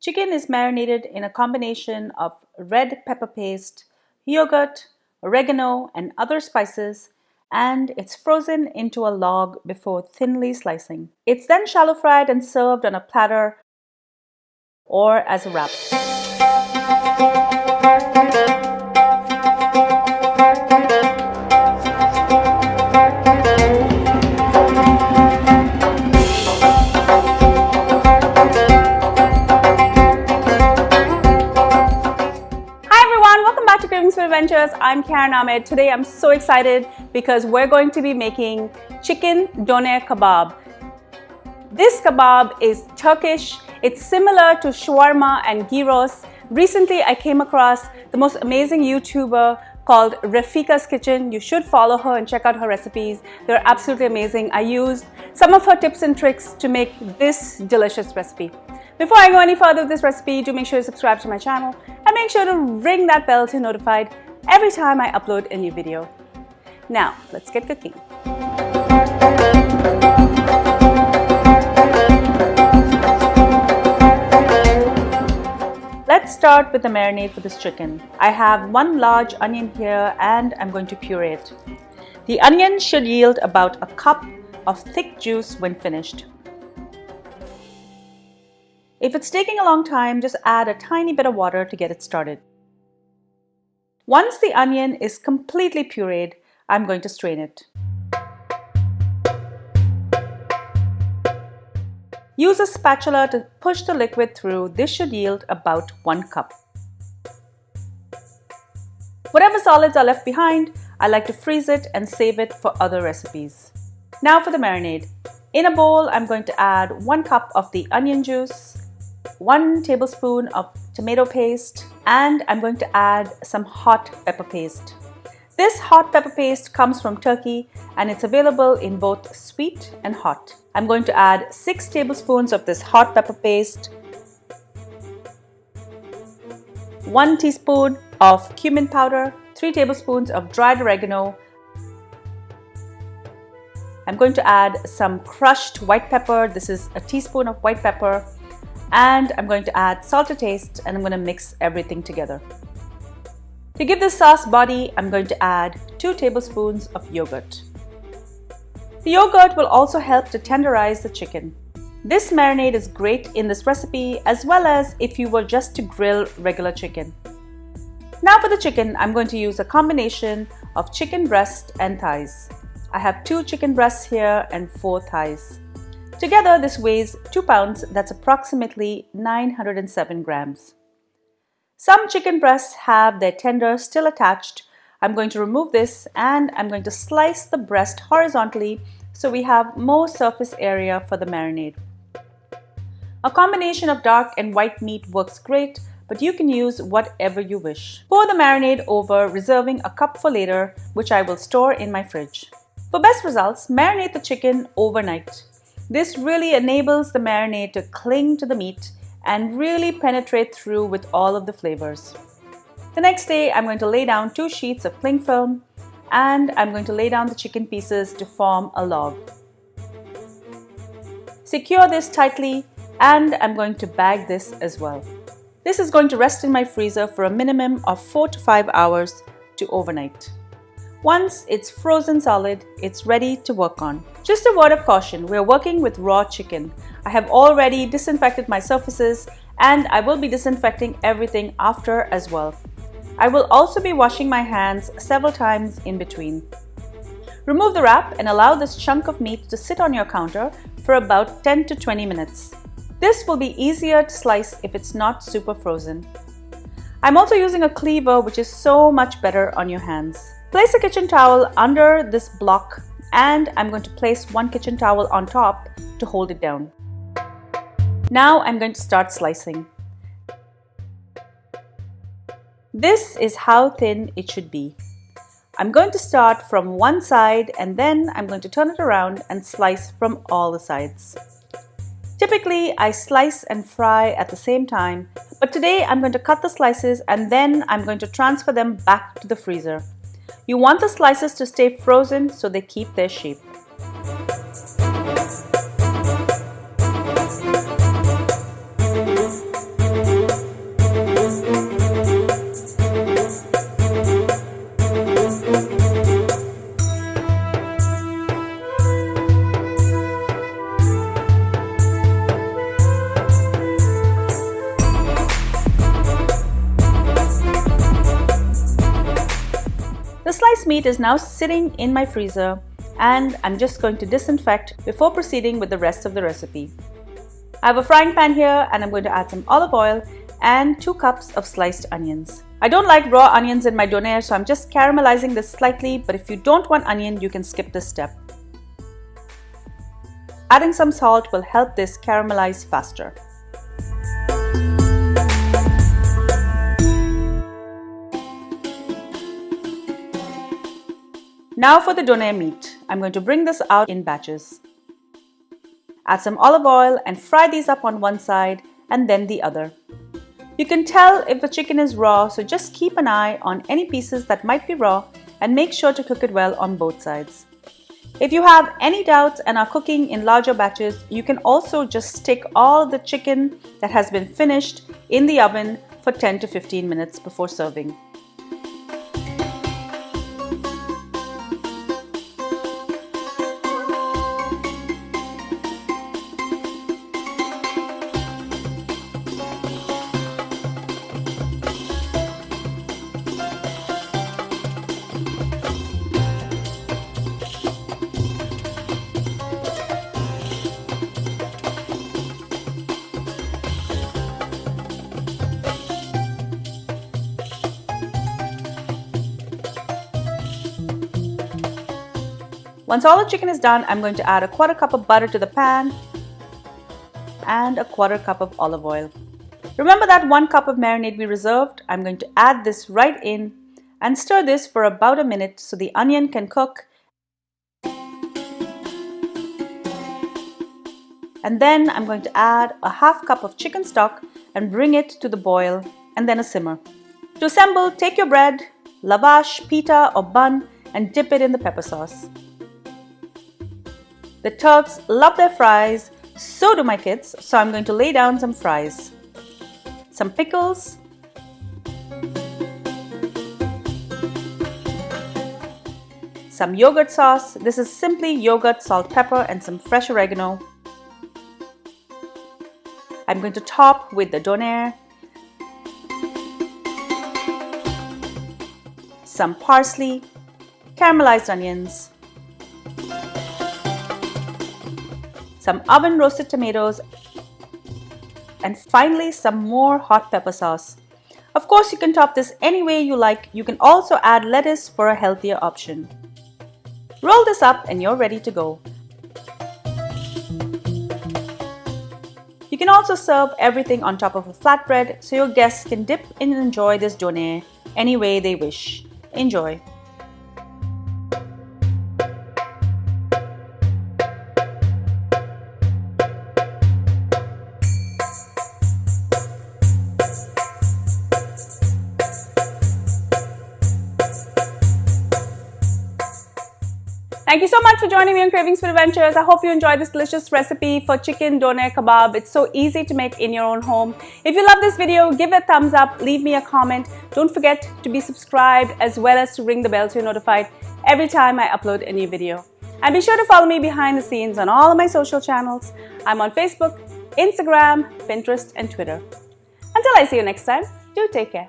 Chicken is marinated in a combination of red pepper paste, yogurt, oregano, and other spices, and it's frozen into a log before thinly slicing. It's then shallow fried and served on a platter or as a wrap. Kravings Adventures. I'm Karen Ahmed. Today I'm so excited because we're going to be making Chicken Doner kebab. This kebab is Turkish. It's similar to Shawarma and Gyros. Recently I came across the most amazing YouTuber called Refika's Kitchen. You should follow her and check out her recipes. They're absolutely amazing. I used some of her tips and tricks to make this delicious recipe. Before I go any further with this recipe, do make sure to subscribe to my channel and make sure to ring that bell to be notified every time I upload a new video. Now, let's get cooking. Let's start with the marinade for this chicken. I have one large onion here and I'm going to puree it. The onion should yield about a cup of thick juice when finished. If it's taking a long time, just add a tiny bit of water to get it started. Once the onion is completely pureed, I'm going to strain it. Use a spatula to push the liquid through. This should yield about 1 cup. Whatever solids are left behind, I like to freeze it and save it for other recipes. Now for the marinade. In a bowl, I'm going to add 1 cup of the onion juice, 1 tablespoon of tomato paste, and I'm going to add some hot pepper paste. This hot pepper paste comes from Turkey and it's available in both sweet and hot. I'm going to add 6 tablespoons of this hot pepper paste, 1 teaspoon of cumin powder, 3 tablespoons of dried oregano. I'm going to add some crushed white pepper. This is a teaspoon of white pepper. And I'm going to add salt to taste and I'm going to mix everything together. To give this sauce body, I'm going to add 2 tablespoons of yogurt. The yogurt will also help to tenderize the chicken. This marinade is great in this recipe as well as if you were just to grill regular chicken. Now for the chicken, I'm going to use a combination of chicken breast and thighs. I have 2 chicken breasts here and 4 thighs. Together, this weighs 2 pounds, that's approximately 907 grams. Some chicken breasts have their tender still attached. I'm going to remove this and I'm going to slice the breast horizontally so we have more surface area for the marinade. A combination of dark and white meat works great, but you can use whatever you wish. Pour the marinade over, reserving a cup for later, which I will store in my fridge. For best results, marinate the chicken overnight. This really enables the marinade to cling to the meat and really penetrate through with all of the flavors. The next day, I'm going to lay down 2 sheets of cling film and I'm going to lay down the chicken pieces to form a log. Secure this tightly and I'm going to bag this as well. This is going to rest in my freezer for a minimum of 4 to 5 hours to overnight. Once it's frozen solid, it's ready to work on. Just a word of caution, we're working with raw chicken. I have already disinfected my surfaces and I will be disinfecting everything after as well. I will also be washing my hands several times in between. Remove the wrap and allow this chunk of meat to sit on your counter for about 10 to 20 minutes. This will be easier to slice if it's not super frozen. I'm also using a cleaver, which is so much better on your hands. Place a kitchen towel under this block and I'm going to place 1 kitchen towel on top to hold it down. Now I'm going to start slicing. This is how thin it should be. I'm going to start from one side and then I'm going to turn it around and slice from all the sides. Typically, I slice and fry at the same time, but today I'm going to cut the slices and then I'm going to transfer them back to the freezer. You want the slices to stay frozen so they keep their shape. This meat is now sitting in my freezer and I'm just going to disinfect before proceeding with the rest of the recipe. I have a frying pan here and I'm going to add some olive oil and 2 cups of sliced onions. I don't like raw onions in my donair, so I'm just caramelizing this slightly, but if you don't want onion, you can skip this step. Adding some salt will help this caramelize faster. Now for the donair meat. I'm going to bring this out in batches. Add some olive oil and fry these up on one side and then the other. You can tell if the chicken is raw, so just keep an eye on any pieces that might be raw and make sure to cook it well on both sides. If you have any doubts and are cooking in larger batches, you can also just stick all the chicken that has been finished in the oven for 10 to 15 minutes before serving. Once all the chicken is done, I'm going to add a 1/4 cup of butter to the pan and a 1/4 cup of olive oil. Remember that 1 cup of marinade we reserved? I'm going to add this right in and stir this for about a minute so the onion can cook. And then I'm going to add a 1/2 cup of chicken stock and bring it to the boil and then a simmer. To assemble, take your bread, lavash, pita or bun and dip it in the pepper sauce. The Turks love their fries, so do my kids, so I'm going to lay down some fries. Some pickles, some yogurt sauce. This is simply yogurt, salt, pepper and some fresh oregano. I'm going to top with the donair, some parsley, caramelized onions, some oven roasted tomatoes, and finally some more hot pepper sauce. Of course, you can top this any way you like. You can also add lettuce for a healthier option. Roll this up and you're ready to go. You can also serve everything on top of a flatbread so your guests can dip and enjoy this donair any way they wish. Enjoy! Thank you so much for joining me on Cravings for Adventures. I hope you enjoyed this delicious recipe for chicken doner kebab. It's so easy to make in your own home. If you love this video, give it a thumbs up, leave me a comment. Don't forget to be subscribed as well as to ring the bell so you're notified every time I upload a new video. And be sure to follow me behind the scenes on all of my social channels. I'm on Facebook, Instagram, Pinterest and Twitter. Until I see you next time, do take care.